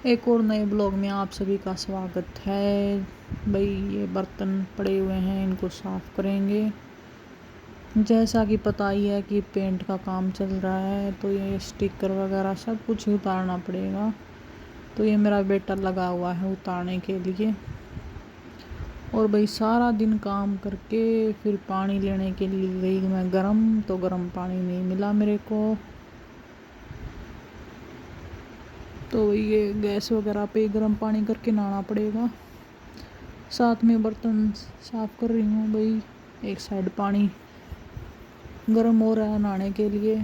एक और नए ब्लॉग में आप सभी का स्वागत है। भाई ये बर्तन पड़े हुए हैं, इनको साफ़ करेंगे। जैसा कि पता ही है कि पेंट का काम चल रहा है, तो ये स्टिकर वगैरह सब कुछ उतारना पड़ेगा। तो ये मेरा बेटा लगा हुआ है उतारने के लिए। और भाई सारा दिन काम करके फिर पानी लेने के लिए गई मैं गर्म पानी नहीं मिला मेरे को। तो ये गैस वगैरह पे गर्म पानी करके नहाना पड़ेगा। साथ में बर्तन साफ़ कर रही हूँ। भाई एक साइड पानी गर्म हो रहा है नहाने के लिए।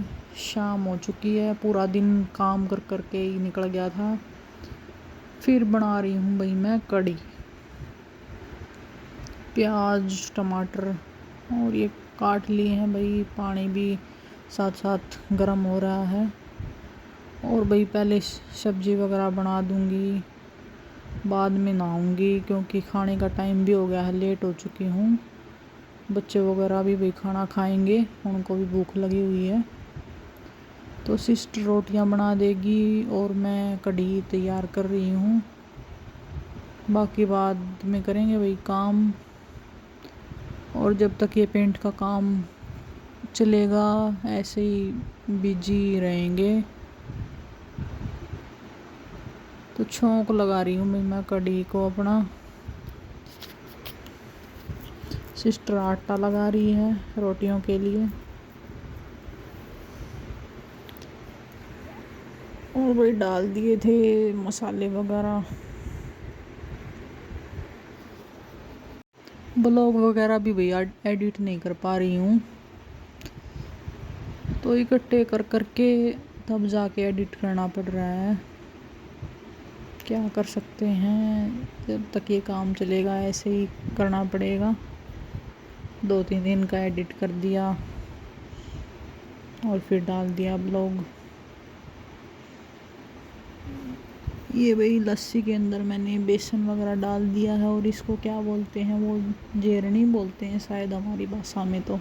शाम हो चुकी है, पूरा दिन काम कर कर के ही निकल गया था। फिर बना रही हूँ भाई मैं कढ़ी। प्याज टमाटर और ये काट लिए हैं भाई। पानी भी साथ साथ गर्म हो रहा है। और भाई पहले सब्ज़ी वगैरह बना दूँगी, बाद में नहाऊंगी, क्योंकि खाने का टाइम भी हो गया है, लेट हो चुकी हूँ। बच्चे वगैरह भी भाई खाना खाएंगे, उनको भी भूख लगी हुई है। तो सिस्टर रोटियां बना देगी और मैं कढ़ी तैयार कर रही हूँ। बाकी बाद में करेंगे भाई काम। और जब तक ये पेंट का काम चलेगा ऐसे ही बिजी रहेंगे। तो छौंक लगा रही हूँ मैं कढ़ी को अपना। सिस्टर आटा लगा रही है रोटियों के लिए। और भाई डाल दिए थे मसाले वगैरह। ब्लॉग वगैरह भी भैया एडिट नहीं कर पा रही हूँ, तो इकट्ठे कर करके तब जाके एडिट करना पड़ रहा है। क्या कर सकते हैं, जब तक ये काम चलेगा ऐसे ही करना पड़ेगा। 2-3 दिन का एडिट कर दिया और फिर डाल दिया ब्लॉग। ये भाई लस्सी के अंदर मैंने बेसन वगैरह डाल दिया है। और इसको क्या बोलते हैं, वो जेरनी बोलते हैं शायद हमारी भाषा में, तो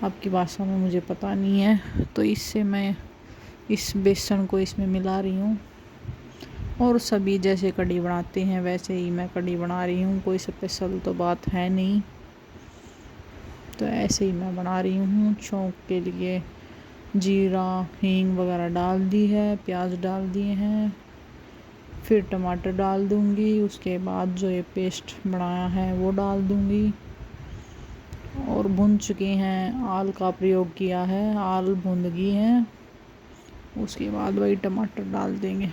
आपकी भाषा में मुझे पता नहीं है। तो इससे मैं इस बेसन को इसमें मिला रही हूँ। और सभी जैसे कढ़ी बनाते हैं वैसे ही मैं कढ़ी बना रही हूँ, कोई स्पेशल तो बात है नहीं। तो ऐसे ही मैं बना रही हूँ। छौंक के लिए जीरा हींग वगैरह डाल दी है, प्याज डाल दिए हैं, फिर टमाटर डाल दूँगी। उसके बाद जो ये पेस्ट बनाया है वो डाल दूँगी। और भुन चुके हैं, आल का प्रयोग किया है, आल भुन गई हैं। उसके बाद वही टमाटर डाल देंगे।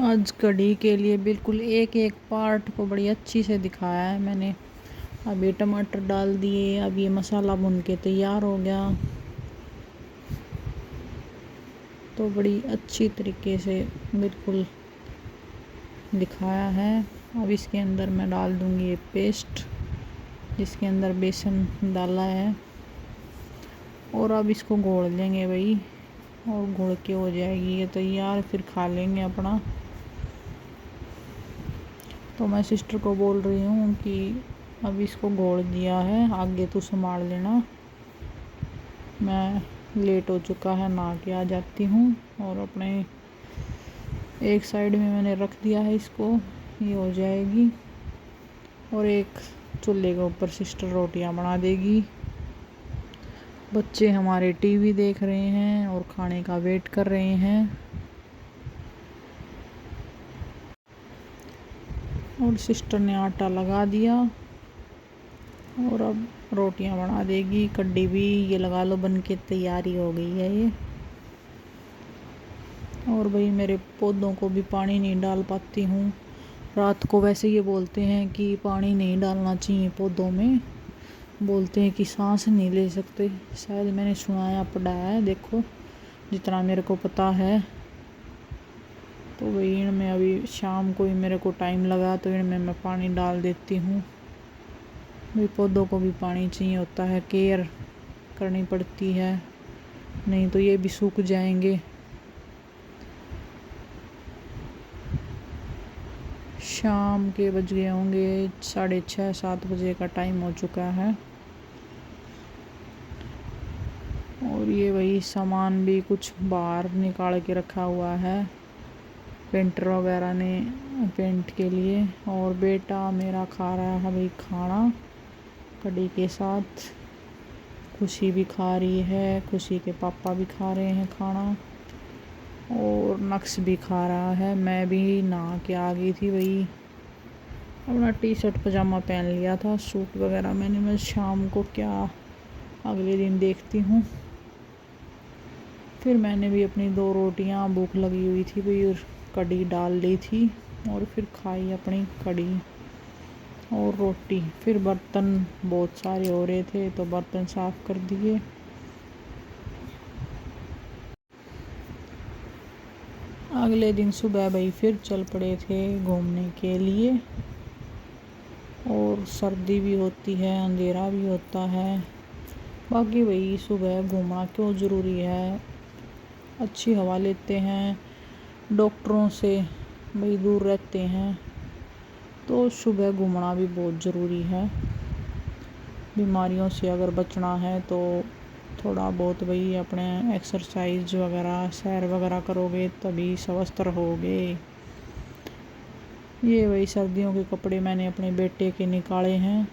आज कढ़ी के लिए बिल्कुल एक एक पार्ट को बड़ी अच्छी से दिखाया है मैंने। अब ये टमाटर डाल दिए, अब ये मसाला भुन के तैयार हो गया। तो बड़ी अच्छी तरीके से बिल्कुल दिखाया है। अब इसके अंदर मैं डाल दूँगी ये पेस्ट, जिसके अंदर बेसन डाला है। और अब इसको घोल लेंगे भाई, और घोल के हो जाएगी ये तैयार, फिर खा लेंगे अपना। तो मैं सिस्टर को बोल रही हूँ कि अब इसको घोल दिया है, आगे तो संभाल लेना, मैं लेट हो चुका है, नहा के आ जाती हूँ। और अपने एक साइड में मैंने रख दिया है इसको, ये हो जाएगी। और एक चूल्हे के ऊपर सिस्टर रोटियां बना देगी। बच्चे हमारे टीवी देख रहे हैं और खाने का वेट कर रहे हैं। और सिस्टर ने आटा लगा दिया और अब रोटियां बना देगी। कढ़ी भी ये लगा लो बन के तैयारी हो गई है ये। और भाई मेरे पौधों को भी पानी नहीं डाल पाती हूँ रात को। वैसे ये बोलते हैं कि पानी नहीं डालना चाहिए पौधों में, बोलते हैं कि सांस नहीं ले सकते, शायद मैंने सुना या पढ़ा है, देखो जितना मेरे को पता है। तो वही इनमें अभी शाम को ही मेरे को टाइम लगा, तो इनमें मैं पानी डाल देती हूँ। भाई पौधों को भी पानी चाहिए होता है, केयर करनी पड़ती है, नहीं तो ये भी सूख जाएंगे। शाम के बज गए होंगे 6:30-7 बजे का टाइम हो चुका है। और और ये वही सामान भी कुछ बाहर निकाल के रखा हुआ है पेंटर वगैरह ने पेंट के लिए। और बेटा मेरा खा रहा है भाई खाना कड़ी के साथ। खुशी भी खा रही है, खुशी के पापा भी खा रहे हैं खाना, और नक्श भी खा रहा है। मैं भी नहा के आ गई थी, वही अपना टी शर्ट पजामा पहन लिया था। सूट वगैरह मैं शाम को क्या अगले दिन देखती हूँ। फिर मैंने भी अपनी 2 रोटियाँ, भूख लगी हुई थी भाई, और कड़ी डाल ली थी और फिर खाई अपनी कड़ी और रोटी। फिर बर्तन बहुत सारे हो रहे थे तो बर्तन साफ़ कर दिए। अगले दिन सुबह भाई फिर चल पड़े थे घूमने के लिए। और सर्दी भी होती है, अंधेरा भी होता है, बाकी वही सुबह घूमना क्यों ज़रूरी है। अच्छी हवा लेते हैं, डॉक्टरों से भाई दूर रहते हैं, तो सुबह घूमना भी बहुत ज़रूरी है। बीमारियों से अगर बचना है तो थोड़ा बहुत भाई अपने एक्सरसाइज वगैरह, सैर वगैरह करोगे तभी स्वस्थ रहोगे। ये वही सर्दियों के कपड़े मैंने अपने बेटे के निकाले हैं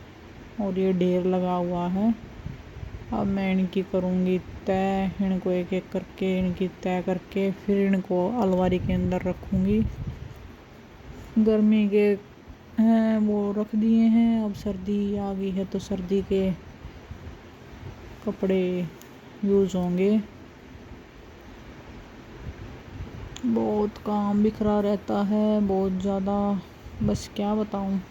और ये ढेर लगा हुआ है। अब मैं इनकी करूँगी तय, इनको एक एक करके इनकी तय करके फिर इनको अलमारी के अंदर रखूँगी। गर्मी के हैं वो रख दिए हैं, अब सर्दी आ गई है तो सर्दी के कपड़े यूज़ होंगे। बहुत काम बिखरा रहता है, बहुत ज़्यादा, बस क्या बताऊँ।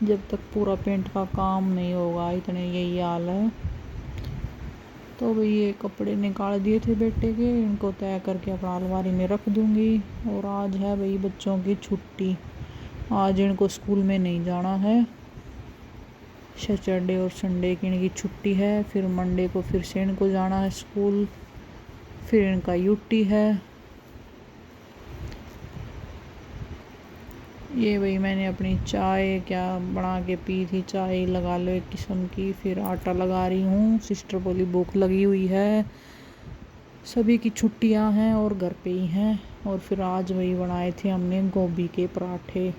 जब तक पूरा पेंट का काम नहीं होगा इतने यही हाल है। तो भाई ये कपड़े निकाल दिए थे बेटे के, इनको तय करके अपना अलमारी में रख दूँगी। और आज है भाई बच्चों की छुट्टी, आज इनको स्कूल में नहीं जाना है। सैटरडे और संडे की इनकी छुट्टी है, फिर मंडे को फिर से इनको जाना है स्कूल, फिर इनका यूटी है। ये भाई मैंने अपनी चाय क्या बना के पी थी, चाय लगा लो एक किस्म की। फिर आटा लगा रही हूँ, सिस्टर बोली भूख लगी हुई है, सभी की छुट्टियां हैं और घर पे ही हैं। और फिर आज वही बनाए थे हमने गोभी के पराठे।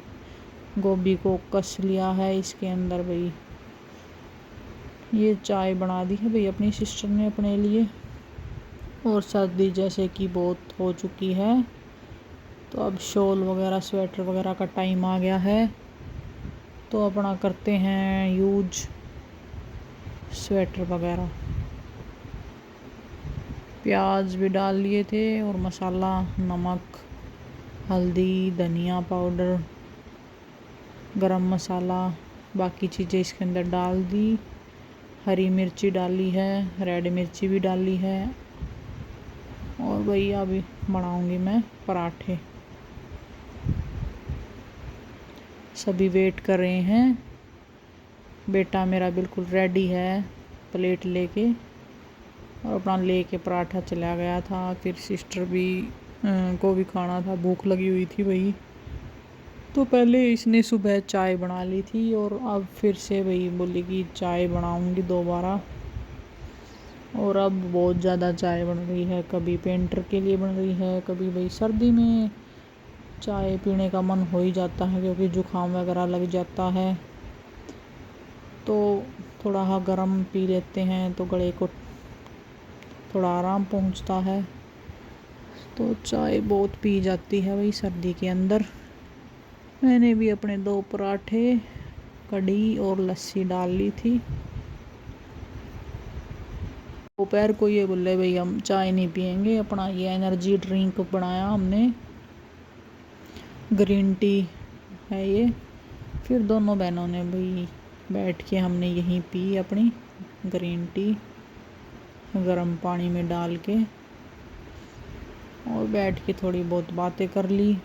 गोभी को कस लिया है इसके अंदर भाई। ये चाय बना दी है भाई अपनी सिस्टर ने अपने लिए। और सर्दी जैसे कि बहुत हो चुकी है, तो अब शॉल वगैरह, स्वेटर वगैरह का टाइम आ गया है, तो अपना करते हैं यूज स्वेटर वगैरह। प्याज भी डाल लिए थे और मसाला, नमक, हल्दी, धनिया पाउडर, गरम मसाला, बाकी चीज़ें इसके अंदर डाल दी। हरी मिर्ची डाली है, रेड मिर्ची भी डाली है। और वही अभी बनाऊंगी मैं पराठे। सभी वेट कर रहे हैं। बेटा मेरा बिल्कुल रेडी है प्लेट लेके, और अपना लेके पराठा चला गया था। फिर सिस्टर भी को भी खाना था, भूख लगी हुई थी वही, तो पहले इसने सुबह चाय बना ली थी और अब फिर से वही बोली कि चाय बनाऊंगी दोबारा। और अब बहुत ज़्यादा चाय बन रही है, कभी पेंटर के लिए बन रही है, कभी भाई सर्दी में चाय पीने का मन हो ही जाता है, क्योंकि जुकाम वगैरह लग जाता है तो थोड़ा हाँ गर्म पी लेते हैं तो गले को थोड़ा आराम पहुंचता है। तो चाय बहुत पी जाती है भाई सर्दी के अंदर। मैंने भी अपने 2 पराठे, कड़ी और लस्सी डाल ली थी। दोपहर को ये बोले भाई हम चाय नहीं पियेंगे, अपना ये एनर्जी ड्रिंक बनाया हमने, ग्रीन टी है ये। फिर दोनों बहनों ने भाई बैठ के हमने यहीं पी अपनी ग्रीन टी गर्म पानी में डाल के, और बैठ के थोड़ी बहुत बातें कर ली।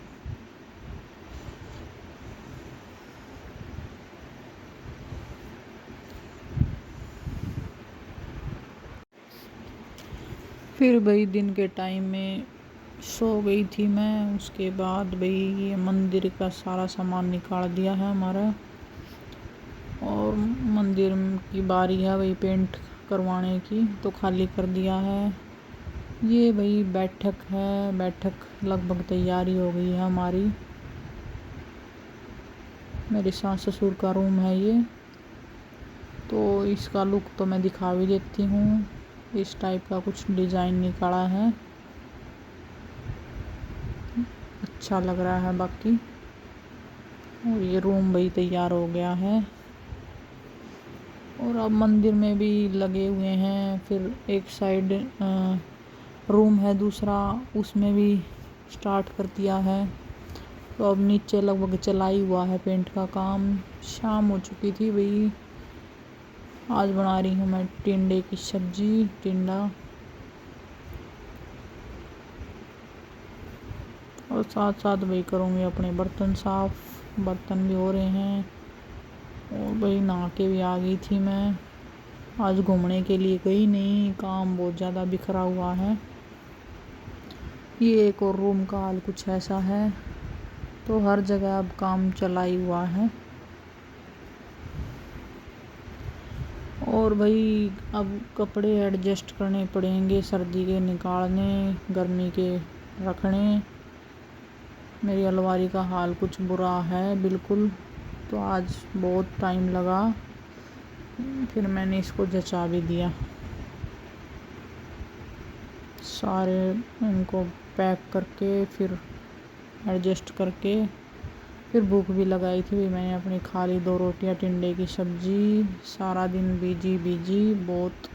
फिर भाई दिन के टाइम में सो गई थी मैं। उसके बाद भाई ये मंदिर का सारा सामान निकाल दिया है हमारा, और मंदिर की बारी है भाई पेंट करवाने की, तो खाली कर दिया है। ये भाई बैठक है, बैठक लगभग तैयारी हो गई है हमारी। मेरे सास ससुर का रूम है ये, तो इसका लुक तो मैं दिखा भी देती हूँ। इस टाइप का कुछ डिज़ाइन निकाला है, अच्छा लग रहा है बाकी। और ये रूम भाई तैयार हो गया है, और अब मंदिर में भी लगे हुए हैं। फिर एक साइड रूम है दूसरा, उसमें भी स्टार्ट कर दिया है। तो अब नीचे लगभग चला ही हुआ है पेंट का काम। शाम हो चुकी थी भाई। आज बना रही हूँ मैं टिंडे की सब्जी, टिंडा, और साथ साथ भाई करूँगी अपने बर्तन साफ़। बर्तन भी हो रहे हैं, और भाई नहा के भी आ गई थी मैं। आज घूमने के लिए गई नहीं, काम बहुत ज़्यादा बिखरा हुआ है। ये एक और रूम का हाल कुछ ऐसा है, तो हर जगह अब काम चला ही हुआ है। और भाई अब कपड़े एडजस्ट करने पड़ेंगे, सर्दी के निकालने, गर्मी के रखने। मेरी अलमारी का हाल कुछ बुरा है बिल्कुल, तो आज बहुत टाइम लगा, फिर मैंने इसको जचा भी दिया। सारे इनको पैक करके फिर एडजस्ट करके, फिर भूख भी लगाई थी भी मैंने अपनी खा ली 2 रोटियां टिंडे की सब्जी। सारा दिन बिजी बहुत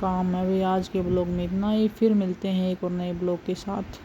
काम है भाई। आज के ब्लॉग में इतना ही, फिर मिलते हैं एक और नए ब्लॉग के साथ।